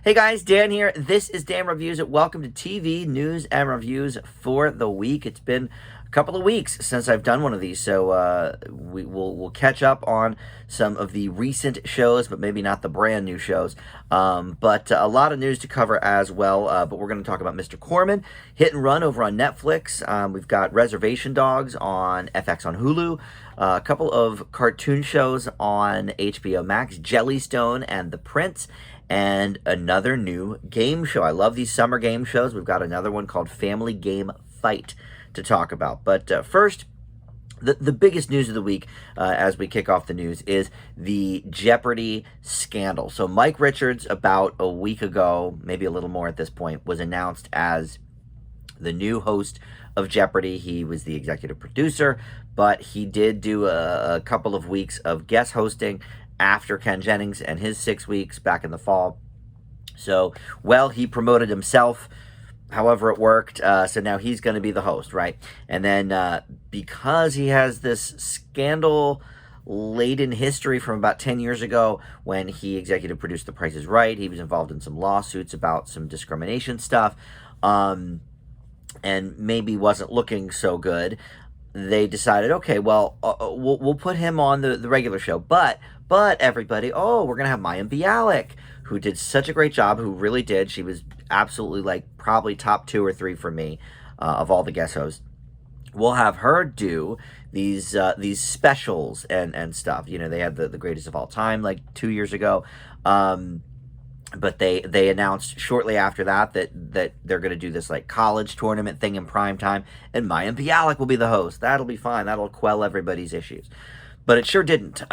Hey guys, Dan here. This is Dan Reviews It. Welcome to TV news and reviews for the week. It's been a couple of weeks since I've done one of these, so we'll catch up on some of the recent shows, but maybe not the brand new shows. But a lot of news to cover as well. But we're going to talk about Mr. Corman, Hit and Run over on Netflix. We've got Reservation Dogs on FX on Hulu. A couple of cartoon shows on HBO Max, Jellystone and The Prince, and another new game show. I love these summer game shows. We've got another one called Family Game Fight to talk about. But first, the biggest news of the week as we kick off the news is the Jeopardy scandal. So Mike Richards, about a week ago, maybe a little more at this point, was announced as the new host of Jeopardy. He was the executive producer, but he did do a couple of weeks of guest hosting after Ken Jennings and his 6 weeks back in the fall. So, well, he promoted himself, however it worked, so now he's going to be the host, right? And then because he has this scandal-laden history from about 10 years ago when he executive produced The Price is Right, he was involved in some lawsuits about some discrimination stuff, and maybe wasn't looking so good. They decided, okay, well, we'll put him on the regular show, but everybody, we're gonna have Mayim Bialik, who did such a great job, who really did. She was absolutely, like, probably top 2 or 3 for me of all the guest hosts. We'll have her do these specials and stuff. You know, they had the greatest of all time like 2 years ago. But they announced shortly after that they're going to do this like college tournament thing in prime time, and Mayim Bialik will be the host. That'll be fine. That'll quell everybody's issues. But it sure didn't.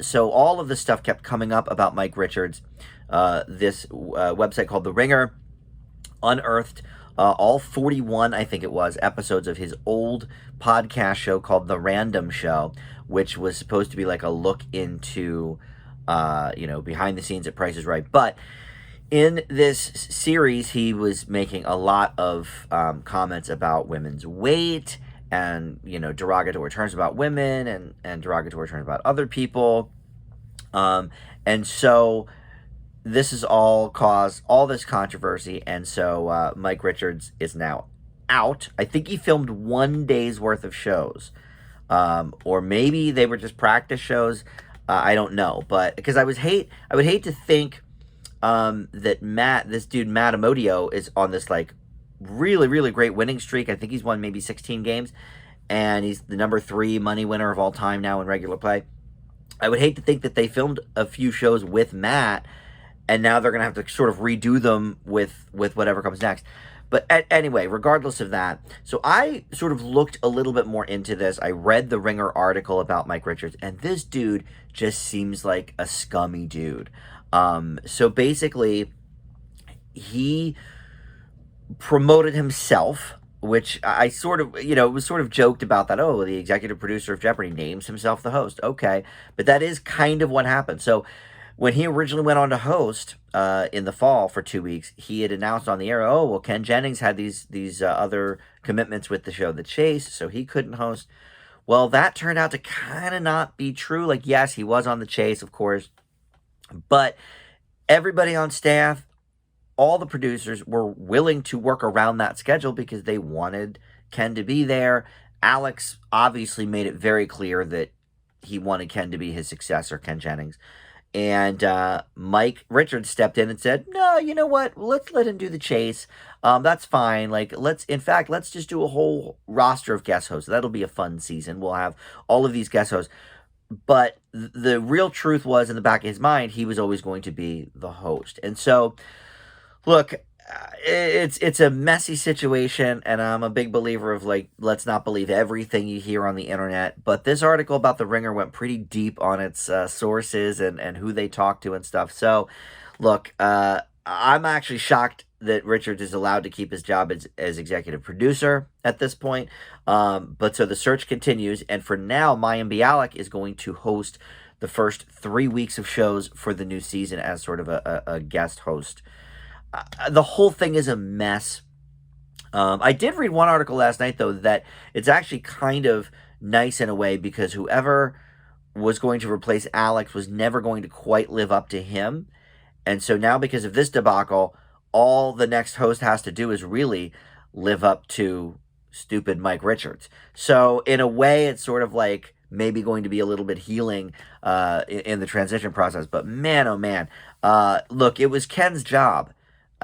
So all of this stuff kept coming up about Mike Richards. This website called The Ringer unearthed all 41, I think it was, episodes of his old podcast show called The Random Show, which was supposed to be like a look into behind the scenes at Price is Right. But in this series, he was making a lot of comments about women's weight and, derogatory terms about women and derogatory terms about other people. And so this has all caused all this controversy. And so Mike Richards is now out. I think he filmed 1 day's worth of shows. Or maybe they were just practice shows. I don't know, but because I would hate to think that this dude Matt Amodio is on this like really, really great winning streak. I think he's won maybe 16 games, and he's the number 3 money winner of all time now in regular play. I would hate to think that they filmed a few shows with Matt, and now they're gonna have to sort of redo them with whatever comes next. But anyway, regardless of that, so I sort of looked a little bit more into this. I read the Ringer article about Mike Richards, and this dude just seems like a scummy dude. So basically, he promoted himself, which I sort of, it was sort of joked about that. Oh, the executive producer of Jeopardy names himself the host. Okay, but that is kind of what happened. So when he originally went on to host in the fall for 2 weeks, he had announced on the air, oh, well, Ken Jennings had these other commitments with the show The Chase, so he couldn't host. Well, that turned out to kind of not be true. Like, yes, he was on The Chase, of course, but everybody on staff, all the producers were willing to work around that schedule because they wanted Ken to be there. Alex obviously made it very clear that he wanted Ken to be his successor, Ken Jennings. And Mike Richards stepped in and said, no, you know what? Let's let him do The Chase. That's fine. Like, let's just do a whole roster of guest hosts. That'll be a fun season. We'll have all of these guest hosts. But the real truth was, in the back of his mind, he was always going to be the host. And so, look, it's a messy situation, and I'm a big believer of, like, let's not believe everything you hear on the internet. But this article about The Ringer went pretty deep on its sources and who they talked to and stuff. So, look, I'm actually shocked that Richards is allowed to keep his job as executive producer at this point. But so the search continues, and for now, Mayim Bialik is going to host the first 3 weeks of shows for the new season as sort of a guest host. The whole thing is a mess. I did read one article last night, though, that it's actually kind of nice in a way because whoever was going to replace Alex was never going to quite live up to him. And so now, because of this debacle, all the next host has to do is really live up to stupid Mike Richards. So in a way, it's sort of like maybe going to be a little bit healing in the transition process. But man, oh man, look, it was Ken's job.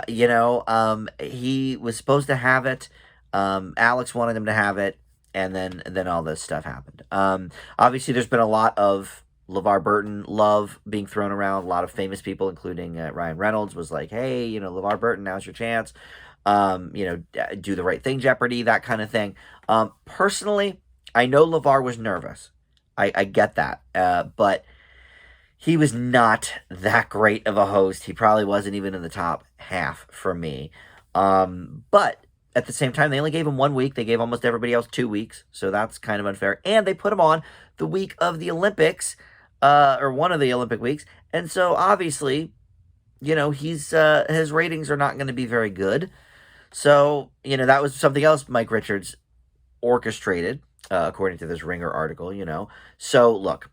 He was supposed to have it. Alex wanted him to have it, and then all this stuff happened. Obviously, there's been a lot of LeVar Burton love being thrown around. A lot of famous people, including Ryan Reynolds, was like, "Hey, LeVar Burton, now's your chance. Do the right thing, Jeopardy, that kind of thing." Personally, I know LeVar was nervous. I get that, but he was not that great of a host. He probably wasn't even in the top half for me. But at the same time, they only gave him 1 week. They gave almost everybody else 2 weeks. So that's kind of unfair. And they put him on the week of the Olympics, or one of the Olympic weeks. And so obviously, his ratings are not going to be very good. So, that was something else Mike Richards orchestrated, according to this Ringer article, So look,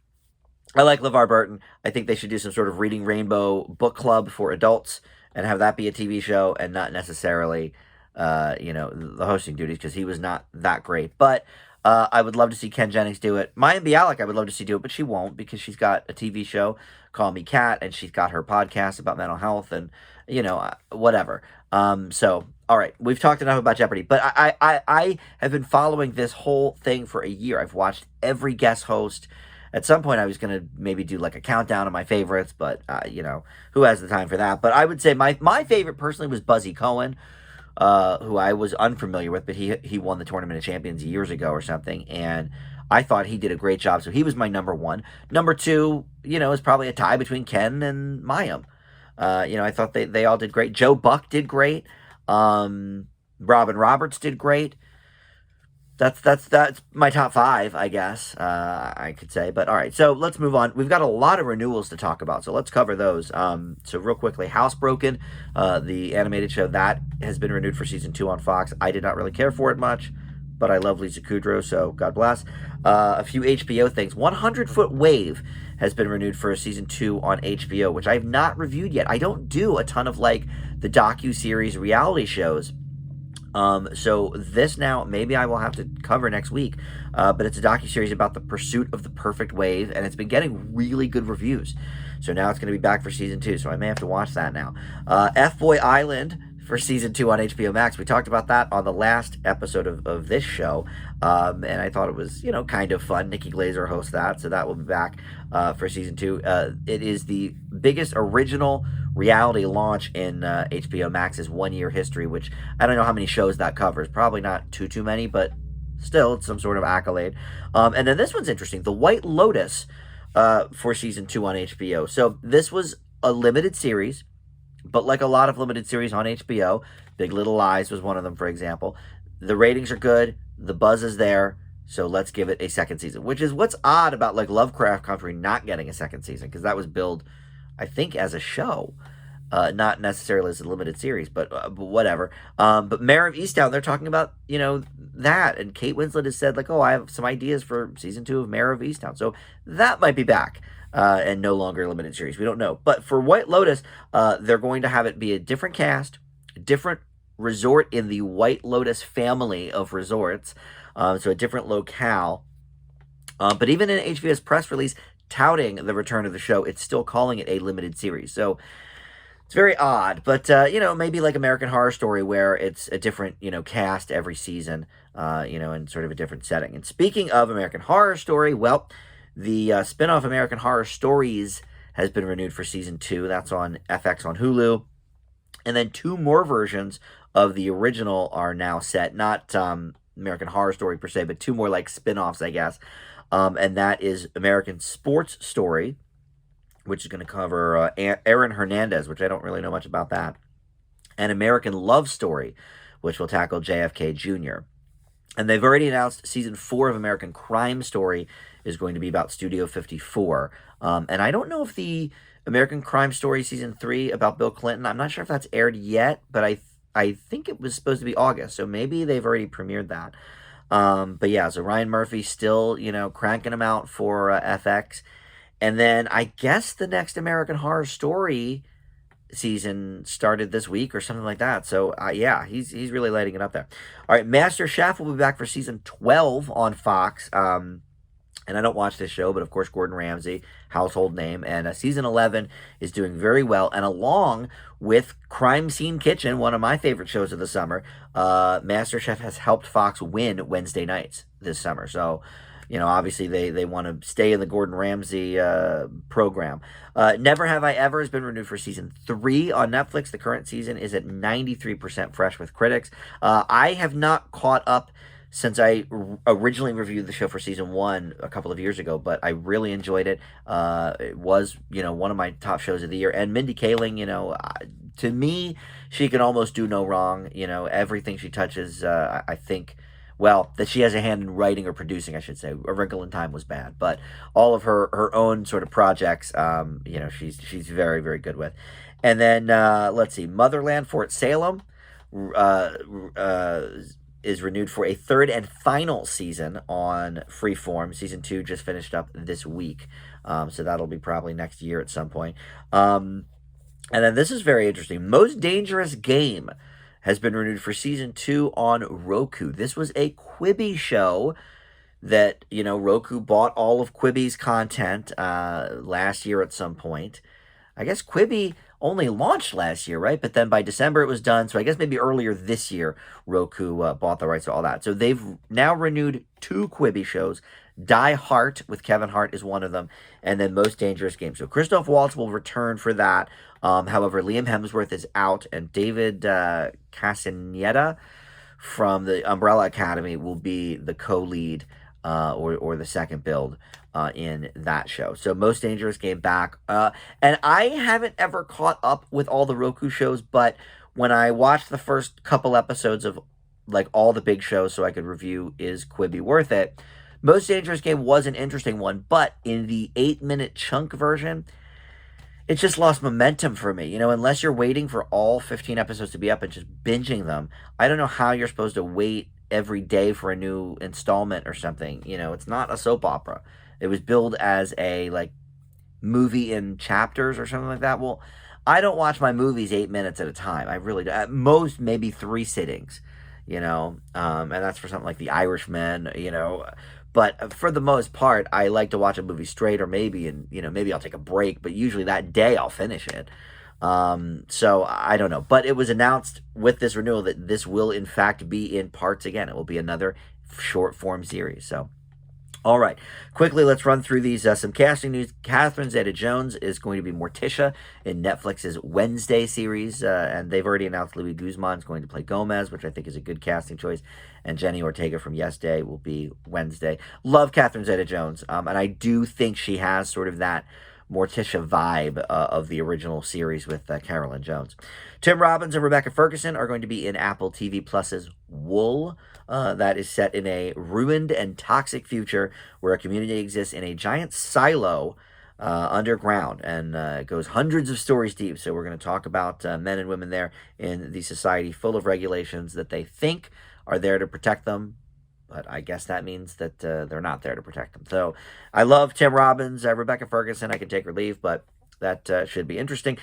I like LeVar Burton. I think they should do some sort of Reading Rainbow book club for adults and have that be a TV show and not necessarily, the hosting duties, because he was not that great. But I would love to see Ken Jennings do it. Maya Bialik, I would love to see do it, but she won't, because she's got a TV show, Call Me Kat, and she's got her podcast about mental health and, whatever. So, all right, we've talked enough about Jeopardy, but I have been following this whole thing for a year. I've watched every guest host. At some point, I was going to maybe do like a countdown of my favorites, but, who has the time for that? But I would say my favorite personally was Buzzy Cohen, who I was unfamiliar with, but he won the Tournament of Champions years ago or something, and I thought he did a great job, so he was my number one. Number two, is probably a tie between Ken and Mayim. I thought they all did great. Joe Buck did great. Robin Roberts did great. That's my top five, I guess, I could say. But all right, so let's move on. We've got a lot of renewals to talk about, so let's cover those. So real quickly, Housebroken, the animated show, that has been renewed for season 2 on Fox. I did not really care for it much, but I love Lisa Kudrow, so God bless. A few HBO things. 100-Foot Wave has been renewed for season 2 on HBO, which I have not reviewed yet. I don't do a ton of like the docu-series reality shows. So this now, maybe I will have to cover next week, but it's a docuseries about the pursuit of the perfect wave, and it's been getting really good reviews. So now it's going to be back for season 2, so I may have to watch that now. F-Boy Island for season 2 on HBO Max. We talked about that on the last episode of this show, and I thought it was, kind of fun. Nikki Glaser hosts that, so that will be back for season 2. It is the biggest original reality launch in HBO Max's 1-year history, which I don't know how many shows that covers. Probably not too many, but still, it's some sort of accolade. And then this one's interesting. The White Lotus for season 2 on HBO. So this was a limited series, but like a lot of limited series on HBO, Big Little Lies was one of them, for example. The ratings are good. The buzz is there. So let's give it a second season, which is what's odd about like Lovecraft Country not getting a second season, because that was billed, I think, as a show, not necessarily as a limited series, but whatever. But Mare of Easttown, they're talking about, that, and Kate Winslet has said, like, oh, I have some ideas for season 2 of Mare of Easttown. So that might be back, and no longer a limited series. We don't know. But for White Lotus, they're going to have it be a different cast, a different resort in the White Lotus family of resorts, so a different locale. But even in HBO's press release touting the return of the show, it's still calling it a limited series. So it's very odd, but, maybe like American Horror Story, where it's a different, cast every season, in sort of a different setting. And speaking of American Horror Story, well, the spinoff American Horror Stories has been renewed for season 2. That's on FX on Hulu. And then 2 more versions of the original are now set. Not American Horror Story per se, but 2 more like spinoffs, I guess. And that is American Sports Story, which is going to cover Aaron Hernandez, which I don't really know much about that, and American Love Story, which will tackle JFK Jr. And they've already announced season 4 of American Crime Story is going to be about Studio 54. And I don't know if the American Crime Story season 3 about Bill Clinton, I'm not sure if that's aired yet, but I think it was supposed to be August, so maybe they've already premiered that. But yeah, so Ryan Murphy's still, cranking them out for FX. And then I guess the next American Horror Story season started this week or something like that. So yeah, he's really lighting it up there. All right, Master Chef will be back for season 12 on Fox. And I don't watch this show, but of course, Gordon Ramsay, household name. And season 11 is doing very well. And along with Crime Scene Kitchen, one of my favorite shows of the summer, MasterChef has helped Fox win Wednesday nights this summer. So, obviously they want to stay in the Gordon Ramsay program. Never Have I Ever has been renewed for season 3 on Netflix. The current season is at 93% fresh with critics. I have not caught up since I originally reviewed the show for season 1 a couple of years ago, but I really enjoyed it. It was, one of my top shows of the year. And Mindy Kaling, to me, she can almost do no wrong. Everything she touches, I think, that she has a hand in writing or producing, I should say. A Wrinkle in Time was bad, but all of her own sort of projects, she's very, very good with. And then, let's see, Motherland, Fort Salem, is renewed for a third and final season on Freeform. Season 2 just finished up this week. So that'll be probably next year at some point. And then this is very interesting. Most Dangerous Game has been renewed for season 2 on Roku. This was a Quibi show that, Roku bought all of Quibi's content last year at some point. I guess Quibi only launched last year, right? But then by December it was done. So I guess maybe earlier this year, Roku bought the rights to all that. So they've now renewed 2 Quibi shows. Die Hard with Kevin Hart is one of them. And then Most Dangerous Game. So Christoph Waltz will return for that. However, Liam Hemsworth is out. And David Castaneda from the Umbrella Academy will be the co-lead or the second build in that show. So Most Dangerous Game back. And I haven't ever caught up with all the Roku shows, but when I watched the first couple episodes of like all the big shows so I could review Is Quibi Worth It, Most Dangerous Game was an interesting one, but in the 8-minute chunk version, it just lost momentum for me. Unless you're waiting for all 15 episodes to be up and just binging them, I don't know how you're supposed to wait every day for a new installment or something. It's not a soap opera. It was billed as a movie in chapters or something like that. Well, I don't watch my movies 8 minutes at a time. I really do. At most, maybe 3 sittings, and that's for something like The Irishman, But for the most part, I like to watch a movie straight, or maybe I'll take a break, but usually that day I'll finish it. So I don't know, but it was announced with this renewal that this will in fact be in parts again. It will be another short form series. So, all right, quickly, let's run through these, some casting news. Catherine Zeta-Jones is going to be Morticia in Netflix's Wednesday series. And they've already announced Louis Guzman is going to play Gomez, which I think is a good casting choice. And Jenny Ortega from Yes Day will be Wednesday. Love Catherine Zeta-Jones. And I do think she has sort of that Morticia vibe of the original series with Carolyn Jones. Tim Robbins and Rebecca Ferguson are going to be in Apple TV Plus's Wool. That is set in a ruined and toxic future where a community exists in a giant silo underground, and it goes hundreds of stories deep. So we're going to talk about men and women there in the society full of regulations that they think are there to protect them, but I guess that means that they're not there to protect them. So I love Tim Robbins, Rebecca Ferguson. I can take or leave, but that should be interesting.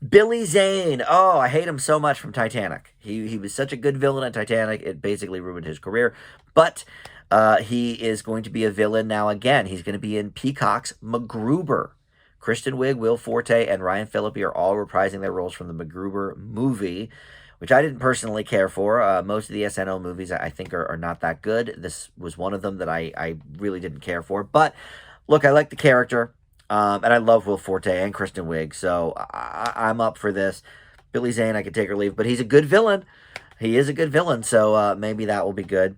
Billy Zane. Oh, I hate him so much from Titanic. He was such a good villain in Titanic. It basically ruined his career. But he is going to be a villain now again. He's going to be in Peacock's MacGruber. Kristen Wiig, Will Forte, and Ryan Phillippe are all reprising their roles from the MacGruber movie, which I didn't personally care for. Most of the SNL movies I think are not that good. This was one of them that I really didn't care for. But look, I like the character, and I love Will Forte and Kristen Wiig, so I'm up for this. Billy Zane, I can take or leave, but he's a good villain. He is a good villain, so maybe that will be good.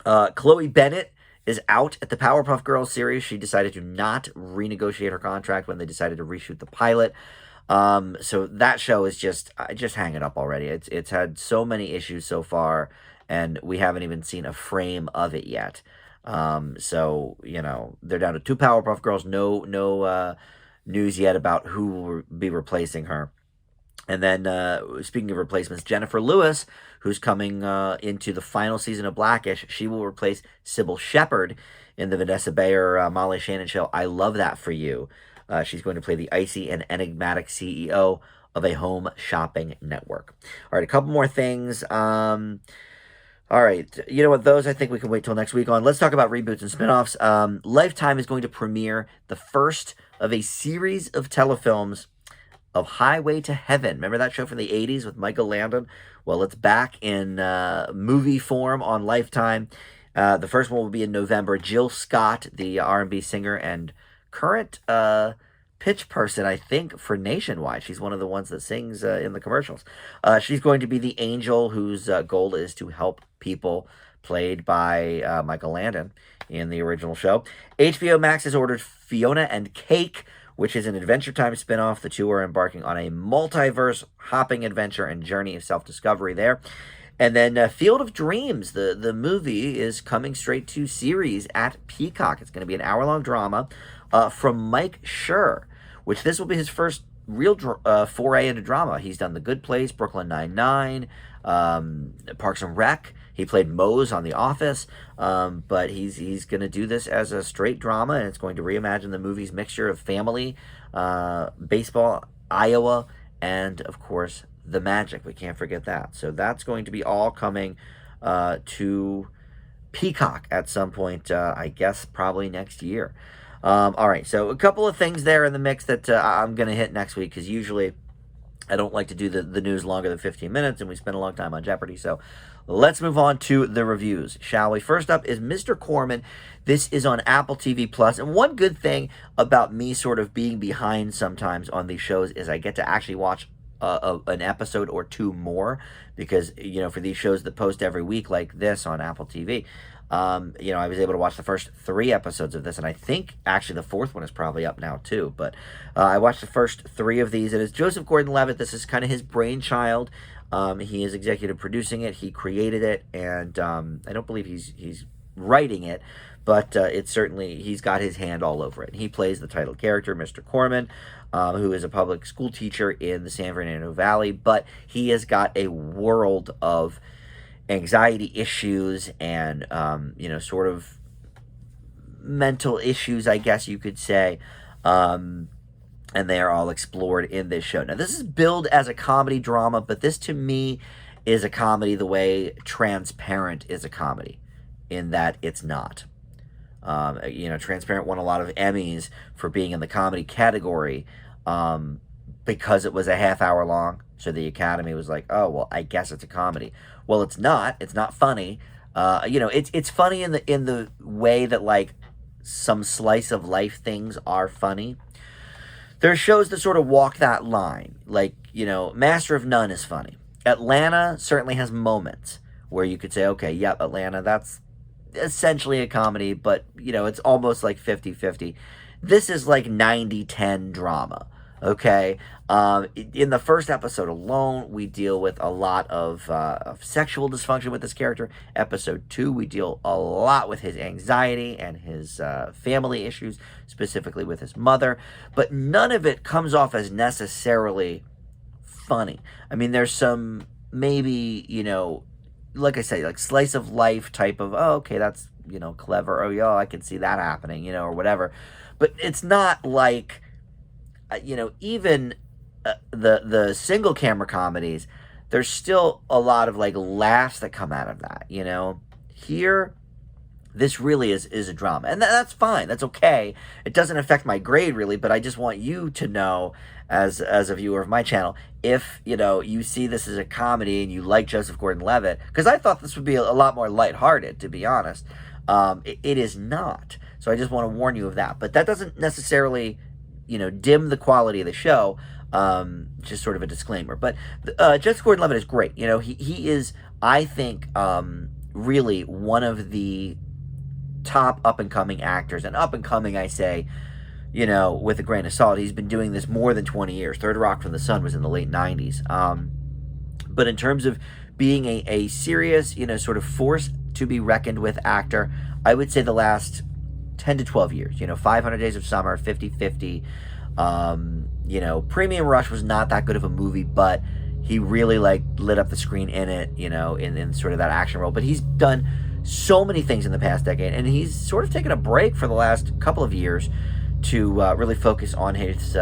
Chloe Bennett is out at the Powerpuff Girls series. She decided to not renegotiate her contract when they decided to reshoot the pilot. So that show is just hang it up already. It's had so many issues so far, and we haven't even seen a frame of it yet. So, they're down to 2 Powerpuff Girls. No news yet about who will be replacing her. And then, speaking of replacements, Jennifer Lewis, who's coming into the final season of Blackish, she will replace Sybil Shepherd in the Vanessa Bayer, Molly Shannon show. I Love That for You. She's going to play the icy and enigmatic CEO of a home shopping network. All right, a couple more things. All right, you know what? Those I think we can wait till next week on. Let's talk about reboots and spinoffs. Lifetime is going to premiere the first of a series of telefilms of Highway to Heaven. Remember that show from the 80s with Michael Landon? Well, it's back in movie form on Lifetime. The first one will be in November. Jill Scott, the R&B singer and current pitch person, I think, for Nationwide. She's one of the ones that sings in the commercials. She's going to be the angel whose goal is to help people, played by Michael Landon in the original show. HBO Max has ordered Fiona and Cake, which is an Adventure Time spinoff. The two are embarking on a multiverse hopping adventure and journey of self-discovery there. And then Field of Dreams, the movie, is coming straight to series at Peacock. It's going to be an hour-long drama from Mike Schur, which this will be his first real foray into drama. He's done The Good Place, Brooklyn Nine-Nine, Parks and Rec. He played Mose on The Office, but he's going to do this as a straight drama, and it's going to reimagine the movie's mixture of family, baseball, Iowa, and, of course, the magic. We can't forget that. So that's going to be all coming to Peacock at some point, I guess probably next year. All right, so a couple of things there in the mix that I'm going to hit next week, because usually I don't like to do the news longer than 15 minutes, and we spend a long time on Jeopardy. So let's move on to the reviews, shall we? First up is Mr. Corman. This is on Apple TV Plus, and one good thing about me sort of being behind sometimes on these shows is I get to actually watch an episode or two more, because, you know, for these shows that post every week like this on Apple TV, you know, I was able to watch the first 3 episodes of this, and I think actually the 4th one is probably up now too, but I watched the first 3 of these. It is Joseph Gordon-Levitt. This is kind of his brainchild. He is executive producing it. He created it, and I don't believe he's writing it, but it's certainly, he's got his hand all over it. He plays the title character, Mr. Corman, who is a public school teacher in the San Fernando Valley, but he has got a world of anxiety issues and, you know, sort of mental issues, I guess you could say, and they are all explored in this show. Now, this is billed as a comedy drama, but this to me is a comedy the way Transparent is a comedy, in that it's not. You know, Transparent won a lot of Emmys for being in the comedy category because it was a half hour long. So the Academy was like, oh, well, I guess it's a comedy. Well, it's not. It's not funny. You know, it's funny in the way that, like, some slice of life things are funny. There are shows that sort of walk that line. Like, you know, Master of None is funny. Atlanta certainly has moments where you could say, okay, yep, Atlanta, that's essentially a comedy, but, you know, it's almost like 50-50. This is like 90-10 drama, okay? In the first episode alone, we deal with a lot of sexual dysfunction with this character. Episode 2, we deal a lot with his anxiety and his family issues, specifically with his mother, but none of it comes off as necessarily funny. I mean, there's some, maybe, you know, like I say, like slice of life type of, oh, okay, that's, you know, clever. Oh, yeah, I can see that happening, you know, or whatever. But it's not like, you know, even the single camera comedies, there's still a lot of like laughs that come out of that, you know. Here, this really is a drama, and that's fine. That's okay. It doesn't affect my grade really, but I just want you to know, as a viewer of my channel, if, you know, you see this as a comedy and you like Joseph Gordon-Levitt, because I thought this would be a lot more lighthearted, to be honest. It is not. So I just want to warn you of that. But that doesn't necessarily, you know, dim the quality of the show. Just sort of a disclaimer. But Joseph Gordon-Levitt is great. You know, he is, I think, really one of the top up-and-coming actors. And up-and-coming, I say, you know, with a grain of salt. He's been doing this more than 20 years. Third Rock from the Sun was in the late 90s. But in terms of being a serious, you know, sort of force to be reckoned with actor, I would say the last 10 to 12 years. You know, 500 Days of Summer, 50-50. You know, Premium Rush was not that good of a movie, but he really, like, lit up the screen in it, you know, in sort of that action role. But he's done so many things in the past decade, and he's sort of taken a break for the last couple of years to really focus on his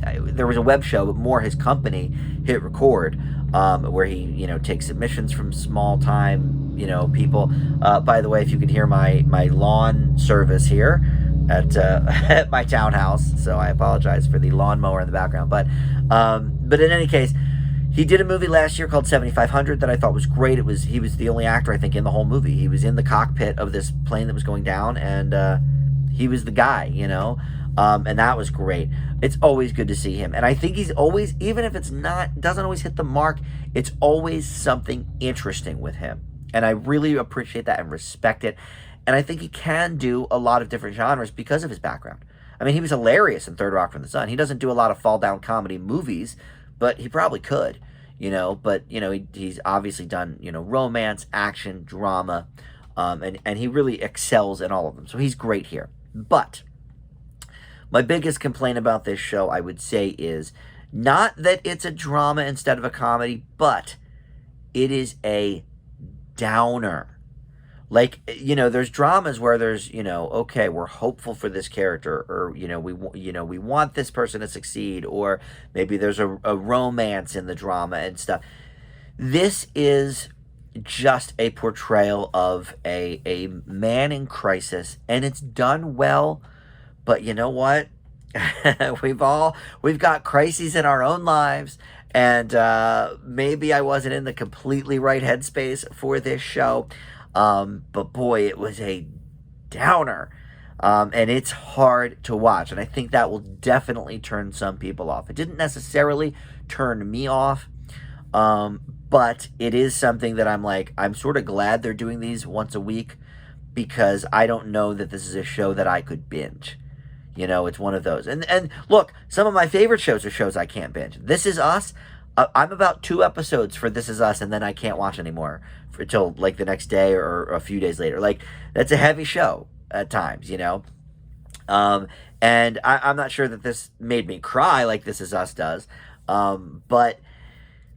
there was a web show, but more his company hit record, where he, takes submissions from small time, people. By the way, if you can hear my lawn service here at at my townhouse, so I apologize for the lawnmower in the background. But in any case, he did a movie last year called 7500 that I thought was great. He was the only actor, I think, in the whole movie. He was in the cockpit of this plane that was going down, and he was the guy, and that was great. It's always good to see him, and I think he's always, even if doesn't always hit the mark, it's always something interesting with him, and I really appreciate that and respect it. And I think he can do a lot of different genres because of his background. I mean, he was hilarious in Third Rock from the Sun. He doesn't do a lot of fall down comedy movies, but he probably could, but he's obviously done, romance, action, drama, and he really excels in all of them. So he's great here. But my biggest complaint about this show, I would say, is not that it's a drama instead of a comedy, but it is a downer. Like, there's dramas where there's, okay, we're hopeful for this character, or, we want this person to succeed, or maybe there's a romance in the drama and stuff. This is just a portrayal of a man in crisis, and it's done well, but you know what? We've got crises in our own lives, and maybe I wasn't in the completely right headspace for this show. But boy, it was a downer, and it's hard to watch, and I think that will definitely turn some people off. It didn't necessarily turn me off, but it is something that I'm sort of glad they're doing these once a week, because I don't know that this is a show that I could binge. It's one of those. And look, some of my favorite shows are shows I can't binge. This Is Us. I'm about 2 episodes for This Is Us, and then I can't watch anymore until the next day or a few days later. That's a heavy show at times, and I'm not sure that this made me cry like This Is Us does, but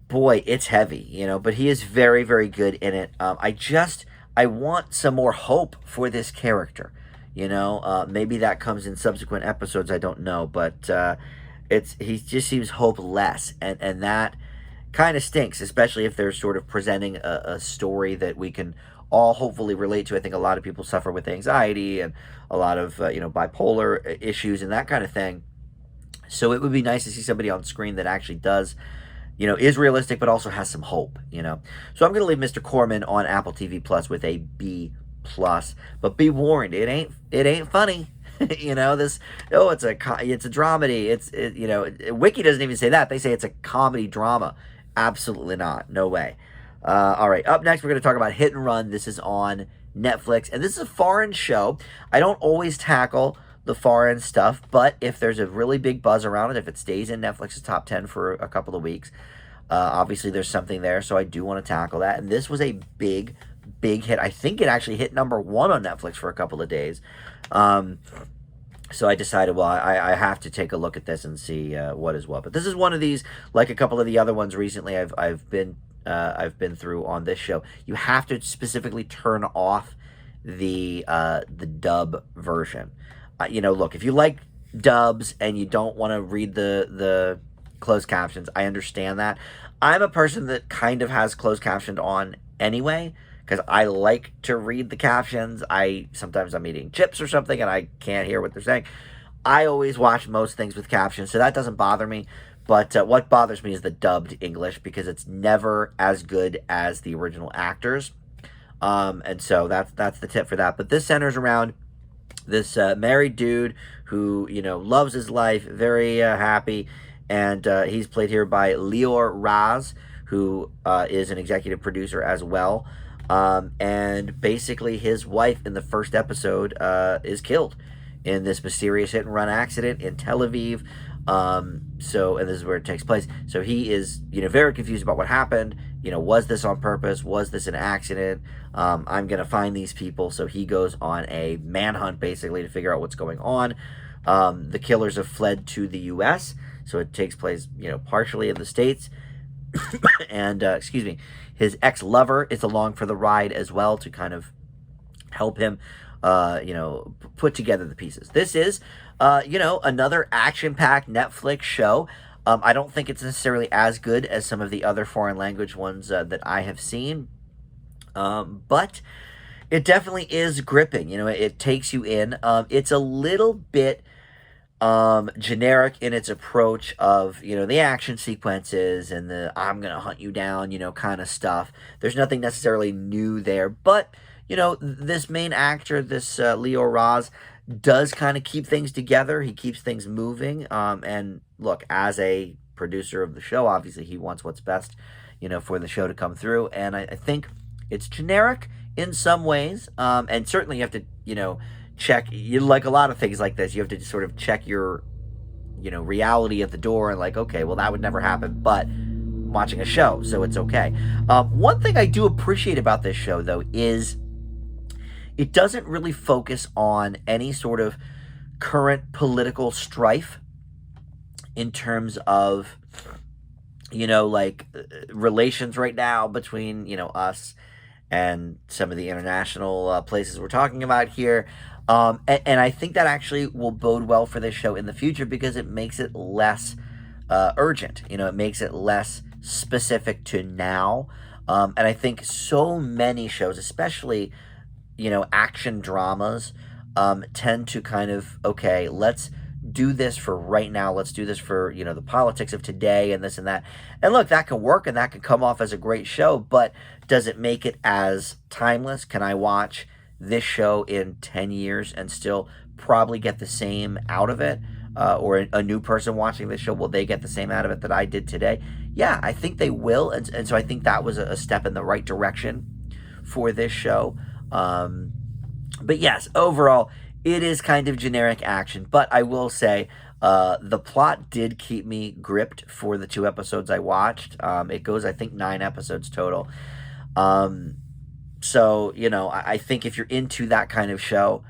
boy, it's heavy, but he is very, very good in it. I want some more hope for this character, maybe that comes in subsequent episodes, I don't know, but he just seems hopeless, and that kind of stinks, especially if they're sort of presenting a story that we can all hopefully relate to. I think a lot of people suffer with anxiety and a lot of bipolar issues and that kind of thing. So it would be nice to see somebody on screen that actually does, is realistic, but also has some hope. So I'm going to leave Mr. Corman on Apple TV Plus with a B+, but be warned, it ain't funny. It's a dramedy. Wiki doesn't even say that. They say it's a comedy drama. Absolutely not. No way. All right. Up next, we're going to talk about Hit and Run. This is on Netflix, and this is a foreign show. I don't always tackle the foreign stuff, but if there's a really big buzz around it, if it stays in Netflix's top 10 for a couple of weeks, obviously there's something there, so I do want to tackle that. And this was a big hit. I think it actually hit number 1 on Netflix for a couple of days. So I decided, well, I have to take a look at this and see what is what. But this is one of these, like a couple of the other ones recently I've been through on this show. You have to specifically turn off the dub version. Look, if you like dubs and you don't want to read the closed captions, I understand that. I'm a person that kind of has closed captioned on anyway, because I like to read the captions. Sometimes I'm eating chips or something and I can't hear what they're saying. I always watch most things with captions, so that doesn't bother me. But what bothers me is the dubbed English, because it's never as good as the original actors. And so that's the tip for that. But this centers around this married dude who, loves his life, very happy. And he's played here by Lior Raz, who is an executive producer as well. And basically his wife in the first episode is killed in this mysterious hit and run accident in Tel Aviv. And this is where it takes place. So he is, very confused about what happened. Was this on purpose? Was this an accident? I'm going to find these people. So he goes on a manhunt basically to figure out what's going on. The killers have fled to the U.S., so it takes place, partially in the States. And, his ex-lover is along for the ride as well to kind of help him put together the pieces. This is, another action-packed Netflix show. I don't think it's necessarily as good as some of the other foreign language ones that I have seen, but it definitely is gripping. It takes you in. It's a little bit generic in its approach of, the action sequences and the I'm gonna hunt you down, kind of stuff. There's nothing necessarily new there, but this main actor, this Leo Raz, does kind of keep things together. He keeps things moving. And look, as a producer of the show, obviously he wants what's best, for the show to come through. And I think it's generic in some ways. And certainly you have to, check, like a lot of things like this, you have to sort of check your, reality at the door and like, okay, well, that would never happen, but I'm watching a show, so it's okay. One thing I do appreciate about this show, though, is it doesn't really focus on any sort of current political strife in terms of, relations right now between, us and some of the international places we're talking about here. And I think that actually will bode well for this show in the future because it makes it less urgent. It makes it less specific to now. And I think so many shows, especially action dramas, tend to kind of, okay, let's do this for right now. Let's do this for, the politics of today and this and that. And look, that can work and that can come off as a great show, but does it make it as timeless? Can I watch this show in 10 years and still probably get the same out of it? Or a new person watching this show, will they get the same out of it that I did today? Yeah, I think they will. And so I think that was a step in the right direction for this show. But yes, overall, it is kind of generic action. But I will say, the plot did keep me gripped for the 2 episodes I watched. It goes, I think, 9 episodes total. So, I think if you're into that kind of show,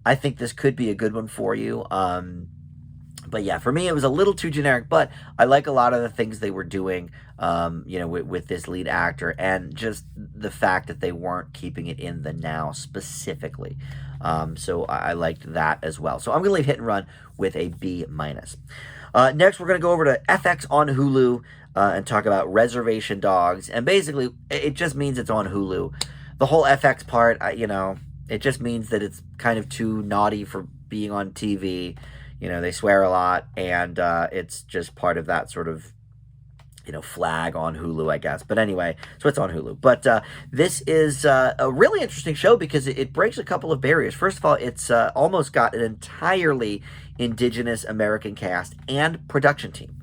I think this could be a good one for you. But yeah, for me, it was a little too generic, but I like a lot of the things they were doing, with this lead actor and just the fact that they weren't keeping it in the now specifically. So I liked that as well. So I'm going to leave Hit and Run with a B-. Next, we're going to go over to FX on Hulu and talk about Reservation Dogs. And basically, it just means it's on Hulu. The whole FX part, it just means that it's kind of too naughty for being on TV. They swear a lot, and it's just part of that sort of, flag on Hulu, I guess. But anyway, so it's on Hulu. But this is a really interesting show because it breaks a couple of barriers. First of all, it's almost got an entirely indigenous American cast and production team.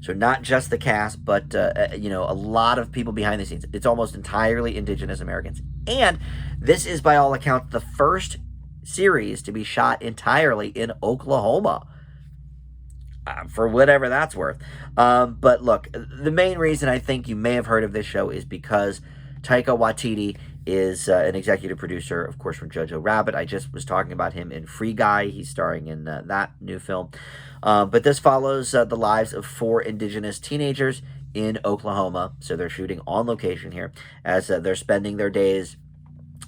So not just the cast, but, a lot of people behind the scenes. It's almost entirely indigenous Americans. And this is, by all accounts, the first series to be shot entirely in Oklahoma, for whatever that's worth. But look, the main reason I think you may have heard of this show is because Taika Waititi is an executive producer, of course, from Jojo Rabbit. I just was talking about him in Free Guy. He's starring in that new film. But this follows the lives of 4 indigenous teenagers in Oklahoma. So they're shooting on location here as they're spending their days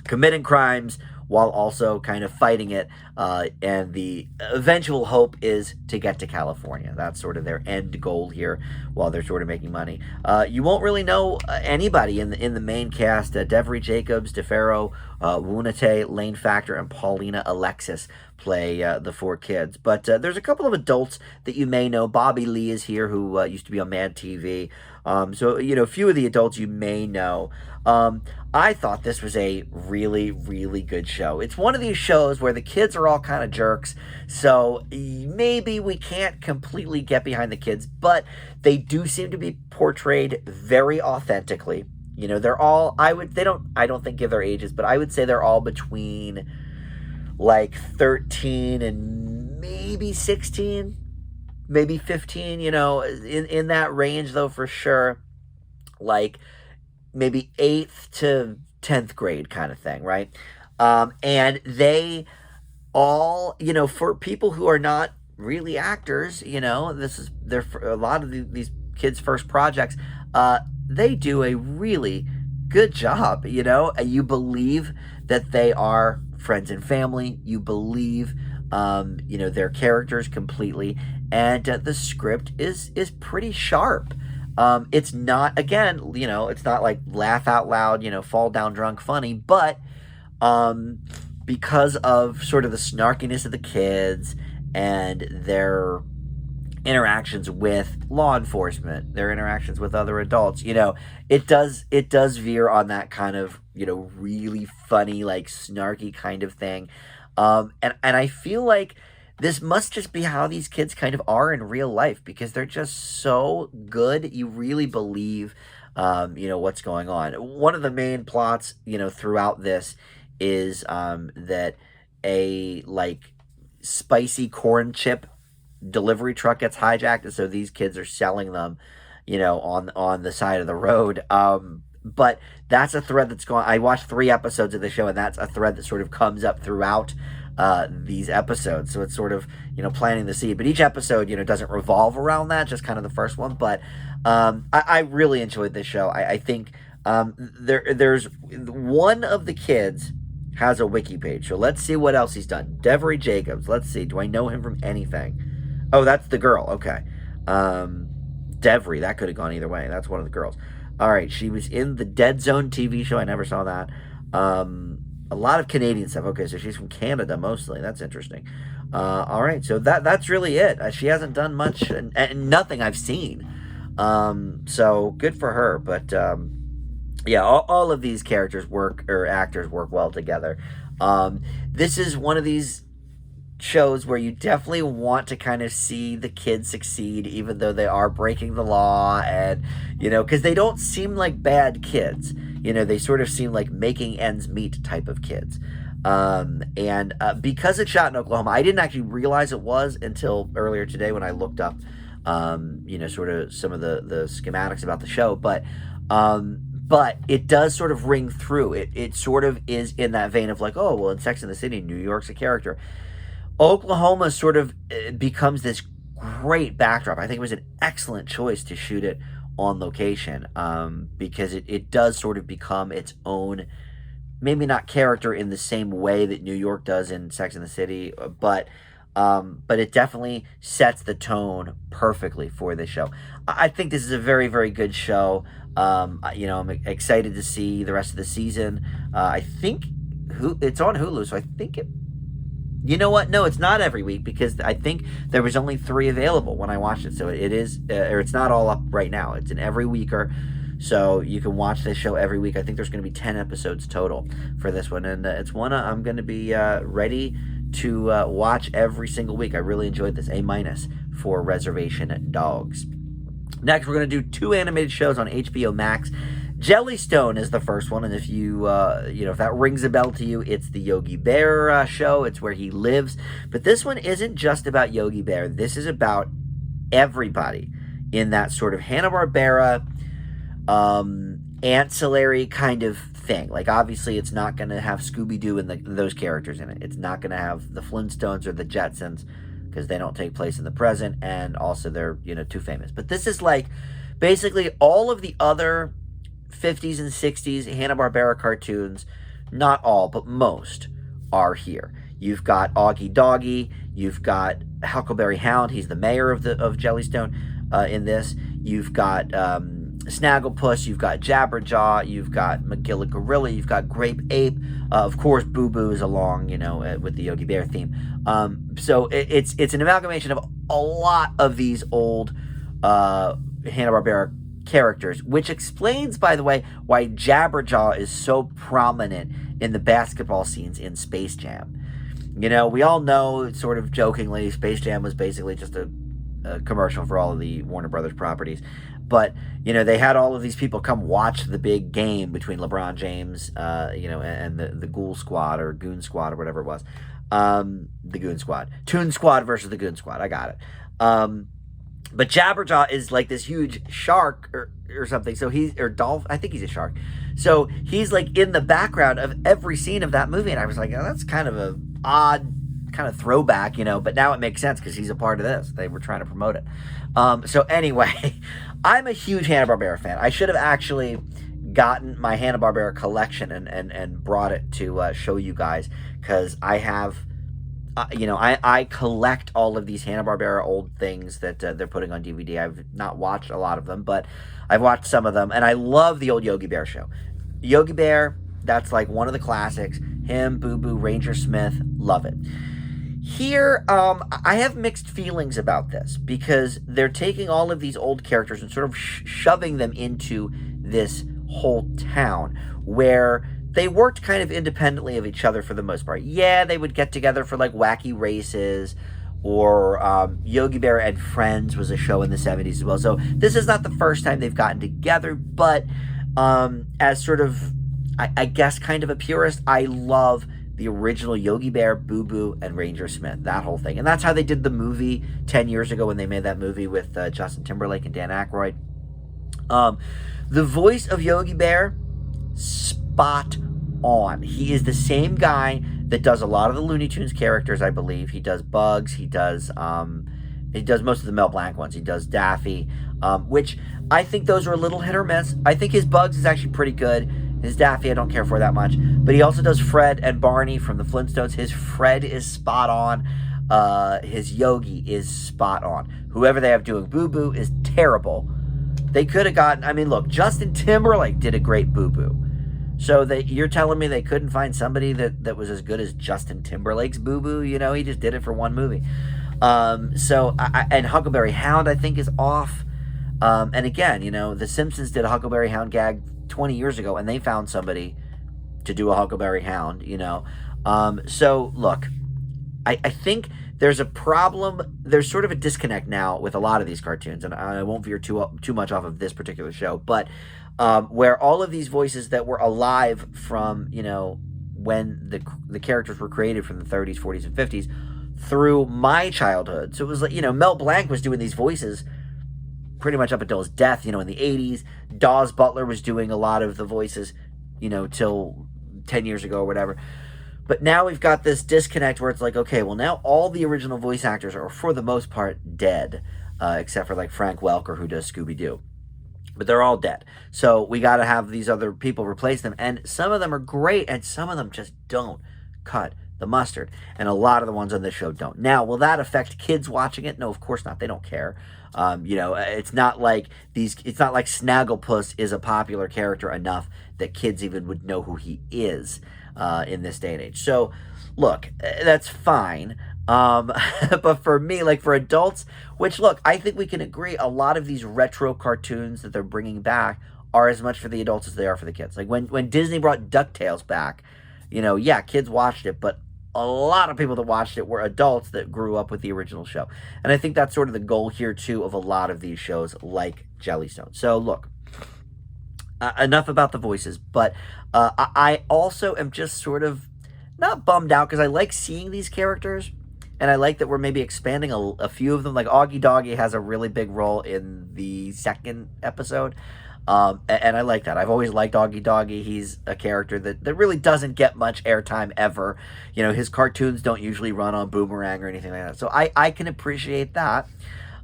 committing crimes while also kind of fighting it. And the eventual hope is to get to California. That's sort of their end goal here while they're sort of making money. You won't really know anybody in the main cast. Devery Jacobs, DeFaro, Wunate, Lane Factor, and Paulina Alexis play the 4 kids. But there's a couple of adults that you may know. Bobby Lee is here, who used to be on Mad TV. So, a few of the adults you may know. I thought this was a really, really good show. It's one of these shows where the kids are all kind of jerks, so maybe we can't completely get behind the kids, but they do seem to be portrayed very authentically. They're all, I don't think give their ages, but I would say they're all between like 13 and maybe 16, maybe 15, in that range though, for sure. Like maybe 8th to 10th grade kind of thing, right? And they all, for people who are not really actors, this is a lot of these kids' first projects. They do a really good job. You believe that they are friends and family. You believe, their characters completely, and the script is pretty sharp. It's not, again, it's not like laugh out loud, fall down drunk funny, but because of sort of the snarkiness of the kids and their interactions with law enforcement, their interactions with other adults, it does veer on that kind of, really funny, like snarky kind of thing. And I feel like this must just be how these kids kind of are in real life, because they're just so good. You really believe, what's going on. One of the main plots, throughout this is that a like spicy corn chip delivery truck gets hijacked, and so these kids are selling them, on the side of the road. But that's a thread that's gone. I watched 3 episodes of the show, and that's a thread that sort of comes up throughout these episodes. So it's sort of, planting the seed. But each episode, doesn't revolve around that, just kind of the first one. But I really enjoyed this show. I think there's one of the kids has a wiki page. So let's see what else he's done. Devery Jacobs. Let's see. Do I know him from anything? Oh, that's the girl. Okay. Devery. That could have gone either way. That's one of the girls. All right, she was in the Dead Zone TV show. I never saw that. A lot of Canadian stuff. Okay, so she's from Canada mostly. That's interesting. All right, so that's really it. She hasn't done much, and nothing I've seen. So good for her. But yeah, all of these characters actors work well together. This is one of these shows where you definitely want to kind of see the kids succeed, even though they are breaking the law, and because they don't seem like bad kids. They sort of seem like making ends meet type of kids. And because it's shot in Oklahoma, I didn't actually realize it was until earlier today when I looked up sort of some of the schematics about the show. But it does sort of ring through. It sort of is in that vein of like, oh, well, in Sex and the City, New York's a character. Oklahoma sort of becomes this great backdrop. I think it was an excellent choice to shoot it on location, because it does sort of become its own, maybe not character in the same way that New York does in Sex and the City, but it definitely sets the tone perfectly for this show. I think this is a very, very good show. I'm excited to see the rest of the season. I think it's on Hulu, so I think it. You know what? No, it's not every week, because I think there was only 3 available when I watched it. So it is, or it's not all up right now. It's an every weeker. So you can watch this show every week. I think there's going to be 10 episodes total for this one. And it's one I'm going to be ready to watch every single week. I really enjoyed this. A- for Reservation Dogs. Next, we're going to do 2 animated shows on HBO Max. Jellystone is the first one, and if you, if that rings a bell to you, it's the Yogi Bear show. It's where he lives. But this one isn't just about Yogi Bear. This is about everybody in that sort of Hanna-Barbera ancillary kind of thing. Like, obviously, it's not going to have Scooby-Doo and those characters in it. It's not going to have the Flintstones or the Jetsons, because they don't take place in the present, and also they're, too famous. But this is like basically all of the other 50s and 60s Hanna-Barbera cartoons, not all, but most, are here. You've got Augie Doggy, you've got Huckleberry Hound, he's the mayor of Jellystone in this. You've got Snagglepuss, you've got Jabberjaw, you've got Magilla Gorilla, you've got Grape Ape, of course Boo Boo is along, with the Yogi Bear theme. So it's an amalgamation of a lot of these old Hanna-Barbera characters, which explains, by the way, why Jabberjaw is so prominent in the basketball scenes in Space Jam. We all know, sort of jokingly, Space Jam was basically just a commercial for all of the Warner Brothers properties. But, they had all of these people come watch the big game between LeBron James, and the Ghoul Squad or Goon Squad or whatever it was. The Goon Squad. Toon Squad versus the Goon Squad. I got it. But Jabberjaw is like this huge shark or something. So dolphin. I think he's a shark. So he's like in the background of every scene of that movie. And I was like, oh, that's kind of a odd kind of throwback, but now it makes sense because he's a part of this. They were trying to promote it. So anyway, I'm a huge Hanna-Barbera fan. I should have actually gotten my Hanna-Barbera collection and brought it to show you guys, because I have, I collect all of these Hanna-Barbera old things that they're putting on DVD. I've not watched a lot of them, but I've watched some of them, and I love the old Yogi Bear show. Yogi Bear, that's like one of the classics. Him, Boo Boo, Ranger Smith, love it. Here, I have mixed feelings about this, because they're taking all of these old characters and sort of shoving them into this whole town where they worked kind of independently of each other for the most part. Yeah, they would get together for like wacky races, or Yogi Bear and Friends was a show in the 70s as well. So this is not the first time they've gotten together, but as sort of, I guess, kind of a purist, I love the original Yogi Bear, Boo Boo, and Ranger Smith, that whole thing. And that's how they did the movie 10 years ago when they made that movie with Justin Timberlake and Dan Aykroyd. The voice of Yogi Bear, spot on. He is the same guy that does a lot of the Looney Tunes characters, I believe. He does Bugs. He does most of the Mel Blanc ones. He does Daffy, which I think those are a little hit or miss. I think his Bugs is actually pretty good. His Daffy, I don't care for that much. But he also does Fred and Barney from the Flintstones. His Fred is spot on. His Yogi is spot on. Whoever they have doing Boo Boo is terrible. They could have gotten, I mean, look, Justin Timberlake did a great Boo Boo. So you're telling me they couldn't find somebody that was as good as Justin Timberlake's Boo Boo? You know, he just did it for one movie. And Huckleberry Hound, I think, is off. And again, The Simpsons did a Huckleberry Hound gag 20 years ago, and they found somebody to do a Huckleberry Hound, So, look, I think there's a problem. There's sort of a disconnect now with a lot of these cartoons, and I won't veer too much off of this particular show, but where all of these voices that were alive from, when the characters were created from the 30s, 40s, and 50s through my childhood. So it was like, Mel Blanc was doing these voices pretty much up until his death, in the 80s. Dawes Butler was doing a lot of the voices, till 10 years ago or whatever. But now we've got this disconnect where it's like, okay, well, now all the original voice actors are, for the most part, dead, except for, like, Frank Welker, who does Scooby-Doo. But they're all dead. So we got to have these other people replace them. And some of them are great, and some of them just don't cut the mustard. And a lot of the ones on this show don't. Now, will that affect kids watching it? No, of course not. They don't care. It's not like Snagglepuss is a popular character enough that kids even would know who he is in this day and age. So, look, that's fine. But for me, like for adults, which, look, I think we can agree a lot of these retro cartoons that they're bringing back are as much for the adults as they are for the kids. Like when Disney brought DuckTales back, kids watched it, but a lot of people that watched it were adults that grew up with the original show. And I think that's sort of the goal here, too, of a lot of these shows like Jellystone. So, look, enough about the voices, but I also am just sort of not bummed out, because I like seeing these characters, and I like that we're maybe expanding a few of them. Like Augie Doggie has a really big role in the second episode. And I like that. I've always liked Augie Doggie. He's a character that really doesn't get much airtime ever. His cartoons don't usually run on Boomerang or anything like that. So I can appreciate that.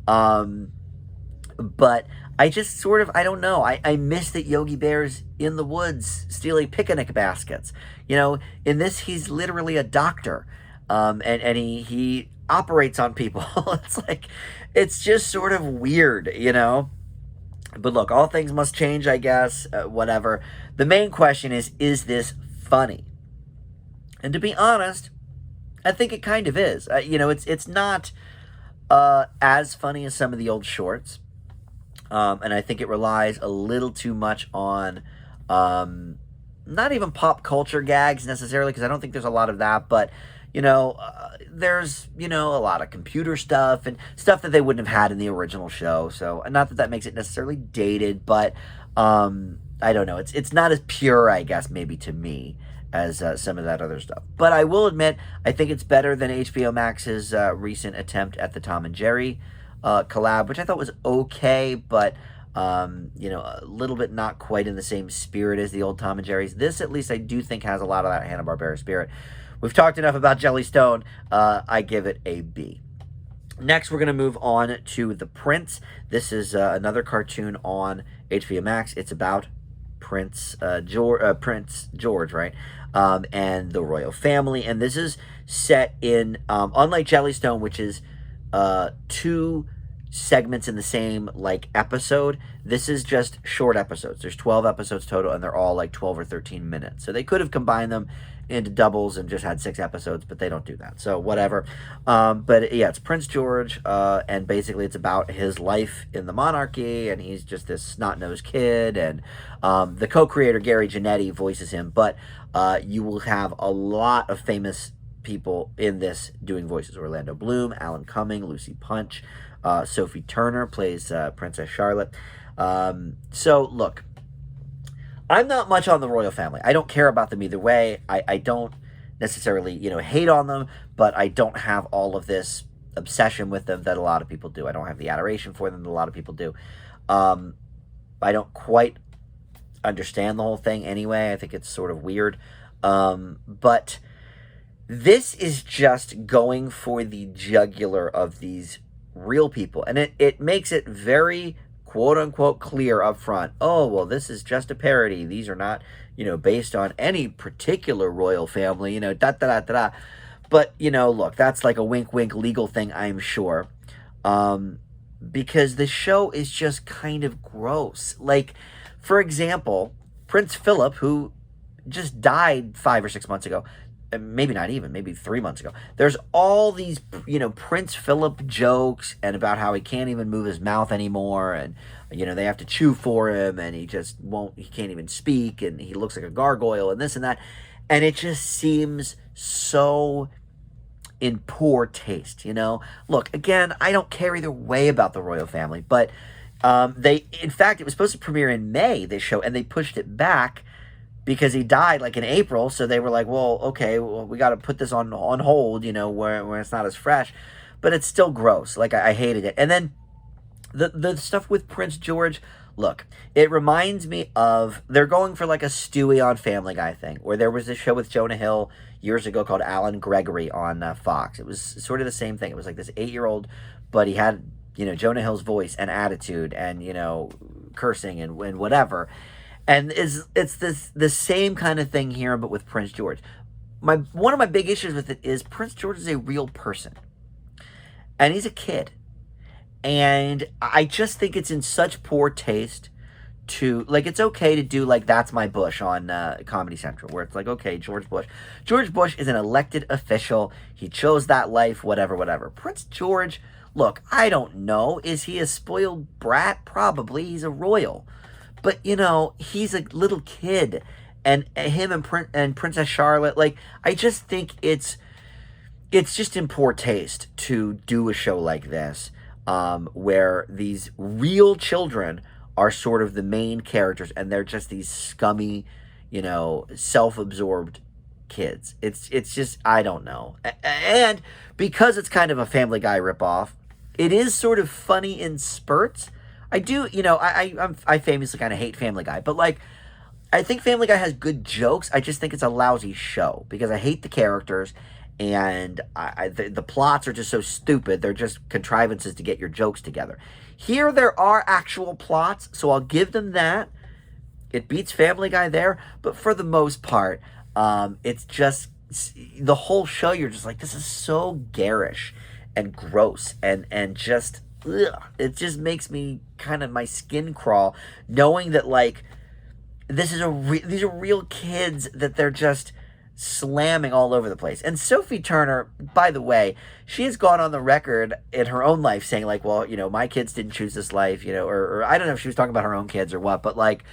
But I just sort of, I don't know. I miss that Yogi Bear's in the woods stealing picnic baskets. In this, he's literally a doctor. And he operates on people. It's just sort of weird, But look, all things must change, I guess, whatever. The main question is this funny? And to be honest, I think it kind of is. It's not as funny as some of the old shorts. And I think it relies a little too much on not even pop culture gags necessarily, because I don't think there's a lot of that, but there's, a lot of computer stuff and stuff that they wouldn't have had in the original show. So, not that makes it necessarily dated, but I don't know. It's not as pure, I guess, maybe to me, as some of that other stuff. But I will admit, I think it's better than HBO Max's recent attempt at the Tom and Jerry collab, which I thought was okay, but a little bit not quite in the same spirit as the old Tom and Jerry's. This, at least, I do think has a lot of that Hanna-Barbera spirit. We've talked enough about Jellystone. I give it a B. Next, we're going to move on to The Prince. This is another cartoon on HBO Max. It's about Prince George, right? And the royal family. And this is set in, unlike Jellystone, which is two segments in the same like episode. This is just short episodes. There's 12 episodes total, and they're all like 12 or 13 minutes. So they could have combined them into doubles and just had 6 episodes, but they don't do that. So whatever. But yeah, it's Prince George, and basically it's about his life in the monarchy, and he's just this snot-nosed kid, and the co-creator Gary Janetti voices him, but you will have a lot of famous people in this doing voices. Orlando Bloom, Alan Cumming, Lucy Punch, Sophie Turner plays Princess Charlotte. So look, I'm not much on the royal family. I don't care about them either way. I don't necessarily, hate on them, but I don't have all of this obsession with them that a lot of people do. I don't have the adoration for them that a lot of people do. I don't quite understand the whole thing anyway. I think it's sort of weird. But this is just going for the jugular of these real people. And it makes it very quote-unquote clear up front. Oh, well, this is just a parody. These are not, based on any particular royal family, da-da-da-da-da. But, look, that's like a wink-wink legal thing, I'm sure. Because the show is just kind of gross. Like, for example, Prince Philip, who just died 5 or 6 months ago, maybe not even, maybe 3 months ago. There's all these, Prince Philip jokes and about how he can't even move his mouth anymore, and, they have to chew for him, and he can't even speak, and he looks like a gargoyle, and this and that. And it just seems so in poor taste, Look, again, I don't care either way about the royal family, but in fact, it was supposed to premiere in May, this show, and they pushed it back because he died like in April. So they were like, well, okay, we got to put this on hold, where it's not as fresh. But it's still gross. Like, I hated it. And then the stuff with Prince George, look, it reminds me of, they're going for like a Stewie on Family Guy thing, where there was this show with Jonah Hill years ago called Alan Gregory on Fox. It was sort of the same thing. It was like this 8-year-old, but he had, Jonah Hill's voice and attitude and, cursing and whatever. And it's the same kind of thing here, but with Prince George. One of my big issues with it is Prince George is a real person. And he's a kid. And I just think it's in such poor taste to, like, it's okay to do, like, That's My Bush on Comedy Central, where it's like, okay, George Bush. George Bush is an elected official. He chose that life, whatever. Prince George, look, I don't know. Is he a spoiled brat? Probably. He's a royal. But, he's a little kid, and him and Princess Charlotte, like, I just think it's just in poor taste to do a show like this, where these real children are sort of the main characters, and they're just these scummy, self-absorbed kids. It's just, I don't know. And because it's kind of a Family Guy ripoff, it is sort of funny in spurts. I do, I famously kind of hate Family Guy, but, like, I think Family Guy has good jokes. I just think it's a lousy show because I hate the characters, and the plots are just so stupid. They're just contrivances to get your jokes together. Here there are actual plots, so I'll give them that. It beats Family Guy there, but for the most part, it's just, the whole show, you're just like, this is so garish and gross and just... Ugh, it just makes me kind of, my skin crawl, knowing that, like, these are real kids that they're just slamming all over the place. And Sophie Turner, by the way, she has gone on the record in her own life saying, like, well, my kids didn't choose this life, or I don't know if she was talking about her own kids or what, but, like,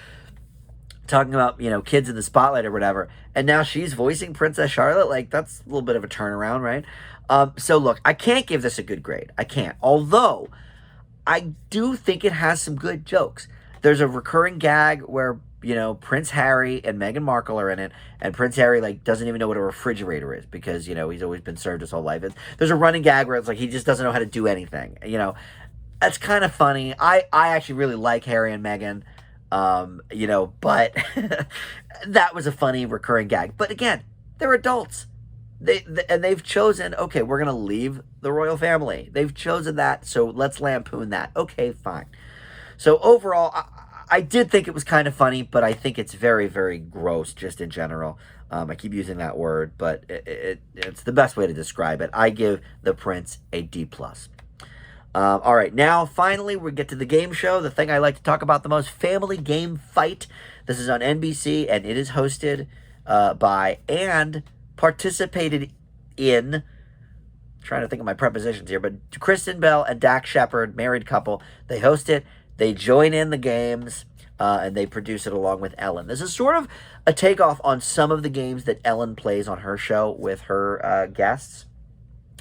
talking about, kids in the spotlight or whatever. And now she's voicing Princess Charlotte. Like, that's a little bit of a turnaround, right? So look, I can't give this a good grade. I can't. Although, I do think it has some good jokes. There's a recurring gag where, Prince Harry and Meghan Markle are in it, and Prince Harry, like, doesn't even know what a refrigerator is because, he's always been served his whole life. There's a running gag where it's like he just doesn't know how to do anything. That's kind of funny. I actually really like Harry and Meghan, but that was a funny recurring gag. But again, they're adults. They've chosen, okay, we're going to leave the royal family. They've chosen that, so let's lampoon that. Okay, fine. So overall, I did think it was kind of funny, but I think it's very, very gross just in general. I keep using that word, but it's the best way to describe it. I give The Prince a D+. All right, now finally we get to the game show, the thing I like to talk about the most, Family Game Fight. This is on NBC, and it is hosted by and participated in, trying to think of my prepositions here, but Kristen Bell and Dax Shepard, married couple, they host it, they join in the games, and they produce it along with Ellen. This is sort of a takeoff on some of the games that Ellen plays on her show with her guests.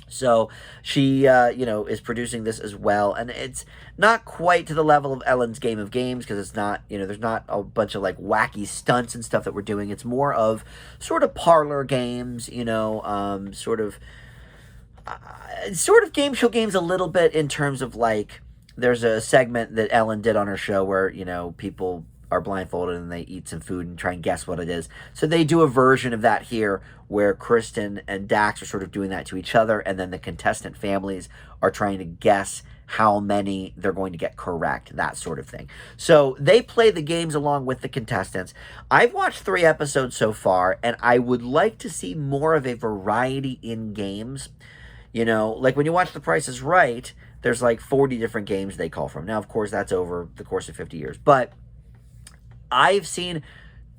So she, is producing this as well, and it's not quite to the level of Ellen's Game of Games, because it's not, there's not a bunch of like wacky stunts and stuff that we're doing. It's more of sort of parlor games, sort of game show games a little bit, in terms of like, there's a segment that Ellen did on her show where, people are blindfolded and they eat some food and try and guess what it is. So they do a version of that here where Kristen and Dax are sort of doing that to each other, and then the contestant families are trying to guess how many they're going to get correct, that sort of thing. So they play the games along with the contestants. I've watched 3 episodes so far, and I would like to see more of a variety in games. Like when you watch The Price is Right, there's like 40 different games they call from. Now, of course, that's over the course of 50 years. But I've seen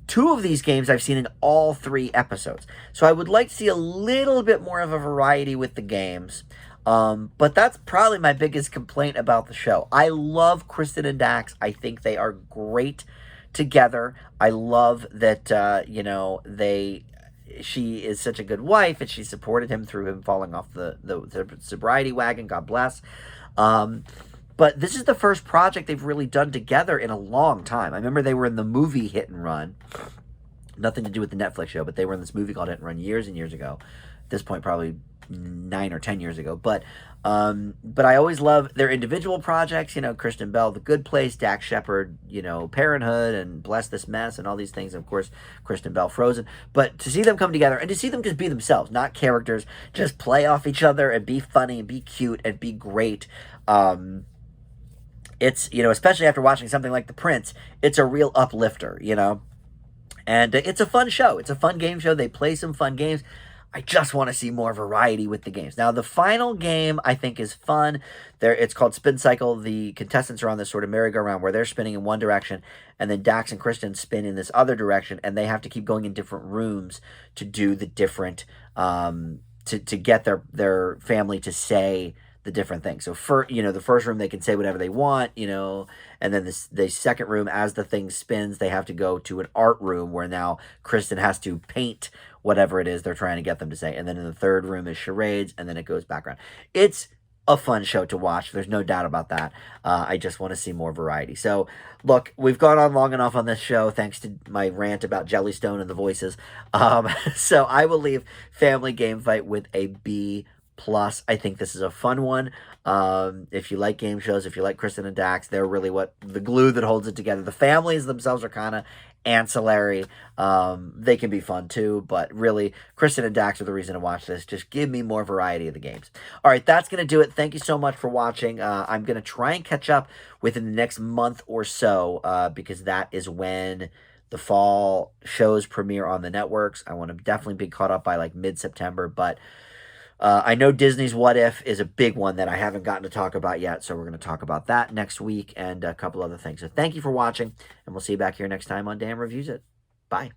2 of these games I've seen in all 3 episodes. So I would like to see a little bit more of a variety with the games. But that's probably my biggest complaint about the show. I love Kristen and Dax. I think they are great together. I love that, she is such a good wife, and she supported him through him falling off the sobriety wagon. God bless. But this is the first project they've really done together in a long time. I remember they were in the movie Hit and Run. Nothing to do with the Netflix show, but they were in this movie called Hit and Run years and years ago. At this point, probably 9 or 10 years ago. But I always love their individual projects. Kristen Bell, The Good Place, Dax Shepard, Parenthood, and Bless This Mess, and all these things. And of course, Kristen Bell, Frozen. But to see them come together and to see them just be themselves, not characters, just play off each other and be funny and be cute and be great. It's, especially after watching something like The Prince, it's a real uplifter, And it's a fun show. It's a fun game show. They play some fun games. I just want to see more variety with the games. Now, the final game, I think, is fun. It's called Spin Cycle. The contestants are on this sort of merry-go-round where they're spinning in one direction, and then Dax and Kristen spin in this other direction, and they have to keep going in different rooms to do the different, to get their family to say the different things. So the first room they can say whatever they want, and then the second room, as the thing spins, they have to go to an art room where now Kristen has to paint whatever it is they're trying to get them to say. And then in the third room is charades, and then it goes back around. It's a fun show to watch. There's no doubt about that. I just want to see more variety. So, look, we've gone on long enough on this show, thanks to my rant about Jellystone and the voices. So I will leave Family Game Fight with a B+. I think this is a fun one. If you like game shows, if you like Kristen and Dax, they're really the glue that holds it together. The families themselves are kind of ancillary. They can be fun too, but really, Kristen and Dax are the reason to watch this. Just give me more variety of the games. All right, that's going to do it. Thank you so much for watching. I'm going to try and catch up within the next month or so, because that is when the fall shows premiere on the networks. I want to definitely be caught up by like mid-September, but I know Disney's What If is a big one that I haven't gotten to talk about yet, so we're going to talk about that next week and a couple other things. So thank you for watching, and we'll see you back here next time on Dan Reviews It. Bye.